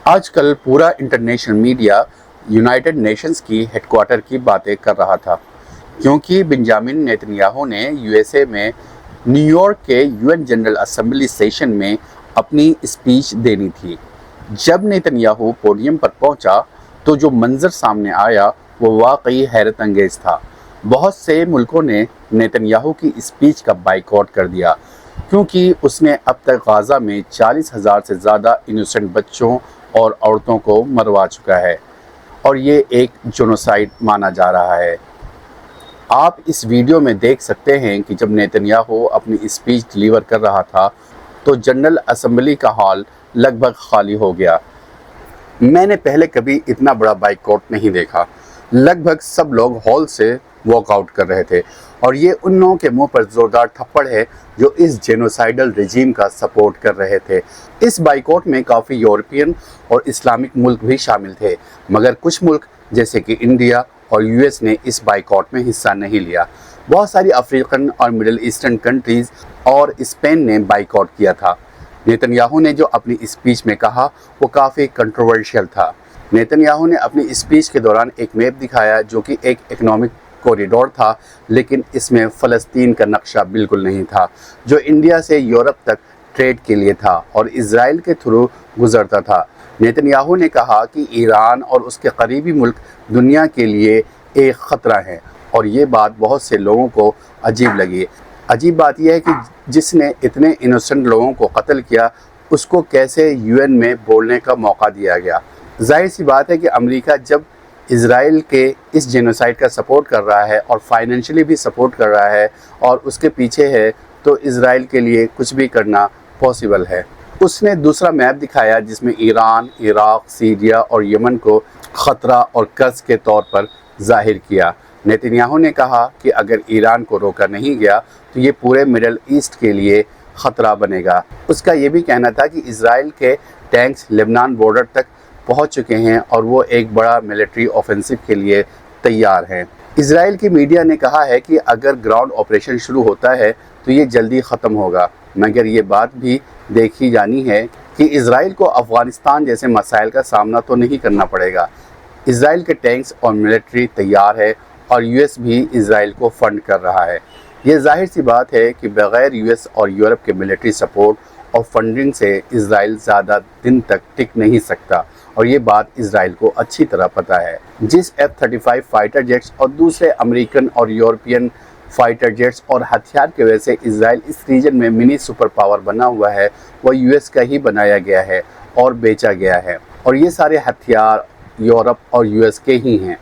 آج کل پورا انٹرنیشنل میڈیا یونائٹڈ نیشنز کی ہیڈ کوارٹر کی باتیں کر رہا تھا، کیونکہ بنجامن نیتن یاہو نے یو ایس اے میں نیو یارک کے UN جنرل اسمبلی سیشن میں اپنی اسپیچ دینی تھی۔ جب نیتن یاہو پوڈیم پر پہنچا تو جو منظر سامنے آیا وہ واقعی حیرت انگیز تھا۔ بہت سے ملکوں نے نیتن یاہو کی اسپیچ کا بائیکاٹ کر دیا، کیونکہ اس نے اب تک غزہ میں 40,000 سے زیادہ انوسنٹ بچوں اور عورتوں کو مروا چکا ہے، اور یہ ایک جنوسائیڈ مانا جا رہا ہے۔ آپ اس ویڈیو میں دیکھ سکتے ہیں کہ جب نیتن یاہو اپنی اسپیچ ڈیلیور کر رہا تھا تو جنرل اسمبلی کا ہال لگ بھگ خالی ہو گیا۔ میں نے پہلے کبھی اتنا بڑا بائیکاٹ نہیں دیکھا۔ لگ بھگ سب لوگ ہال سے واک آؤٹ کر رہے تھے، اور یہ ان لوگوں کے منہ پر زوردار تھپڑ ہے جو اس جینوسائیڈل رجیم کا سپورٹ کر رہے تھے۔ اس بائیکاٹ میں کافی یورپین اور اسلامک ملک بھی شامل تھے، مگر کچھ ملک جیسے کہ انڈیا اور US نے اس بائیکاٹ میں حصہ نہیں لیا۔ بہت ساری افریقن اور مڈل ایسٹرن کنٹریز اور اسپین نے بائیکاٹ کیا تھا۔ نیتن یاہو نے جو اپنی اسپیچ میں کہا وہ کافی کنٹروورشل تھا۔ نیتن یاہو نے اپنی اسپیچ کے دوران ایک میپ دکھایا جو کہ ایک اکنامک کوریڈور تھا، لیکن اس میں فلسطین کا نقشہ بالکل نہیں تھا، جو انڈیا سے یورپ تک ٹریڈ کے لیے تھا اور اسرائیل کے تھرو گزرتا تھا۔ نیتن یاہو نے کہا کہ ایران اور اس کے قریبی ملک دنیا کے لیے ایک خطرہ ہیں، اور یہ بات بہت سے لوگوں کو عجیب لگی۔ عجیب بات یہ ہے کہ جس نے اتنے انوسنٹ لوگوں کو قتل کیا اس کو کیسے UN میں بولنے کا موقع دیا گیا۔ ظاہر سی بات ہے کہ امریکہ جب اسرائیل کے اس جینوسائیڈ کا سپورٹ کر رہا ہے اور فائنینشلی بھی سپورٹ کر رہا ہے اور اس کے پیچھے ہے، تو اسرائیل کے لیے کچھ بھی کرنا پاسبل ہے۔ اس نے دوسرا میپ دکھایا جس میں ایران، عراق، سیریا اور یمن کو خطرہ اور قرض کے طور پر ظاہر کیا۔ نیتن یاہو نے کہا کہ اگر ایران کو روکا نہیں گیا تو یہ پورے مڈل ایسٹ کے لیے خطرہ بنے گا۔ اس کا یہ بھی کہنا تھا کہ اسرائیل کے ٹینکس لبنان بارڈر تک پہنچ چکے ہیں اور وہ ایک بڑا ملٹری آفنسو کے لیے تیار ہیں۔ اسرائیل کی میڈیا نے کہا ہے کہ اگر گراؤنڈ آپریشن شروع ہوتا ہے تو یہ جلدی ختم ہوگا، مگر یہ بات بھی دیکھی جانی ہے کہ اسرائیل کو افغانستان جیسے مسائل کا سامنا تو نہیں کرنا پڑے گا۔ اسرائیل کے ٹینکس اور ملٹری تیار ہے اور US بھی اسرائیل کو فنڈ کر رہا ہے۔ یہ ظاہر سی بات ہے کہ بغیر US اور یورپ کے ملٹری سپورٹ اور فنڈنگ سے اسرائیل زیادہ دن تک ٹک نہیں سکتا، اور یہ بات اسرائیل کو اچھی طرح پتہ ہے۔ جس F-35 فائٹر جیٹس اور دوسرے امریکن اور یورپین فائٹر جیٹس اور ہتھیار کی وجہ سے اسرائیل اس ریجن میں منی سپر پاور بنا ہوا ہے، وہ US کا ہی بنایا گیا ہے اور بیچا گیا ہے، اور یہ سارے ہتھیار یورپ اور US کے ہی ہیں۔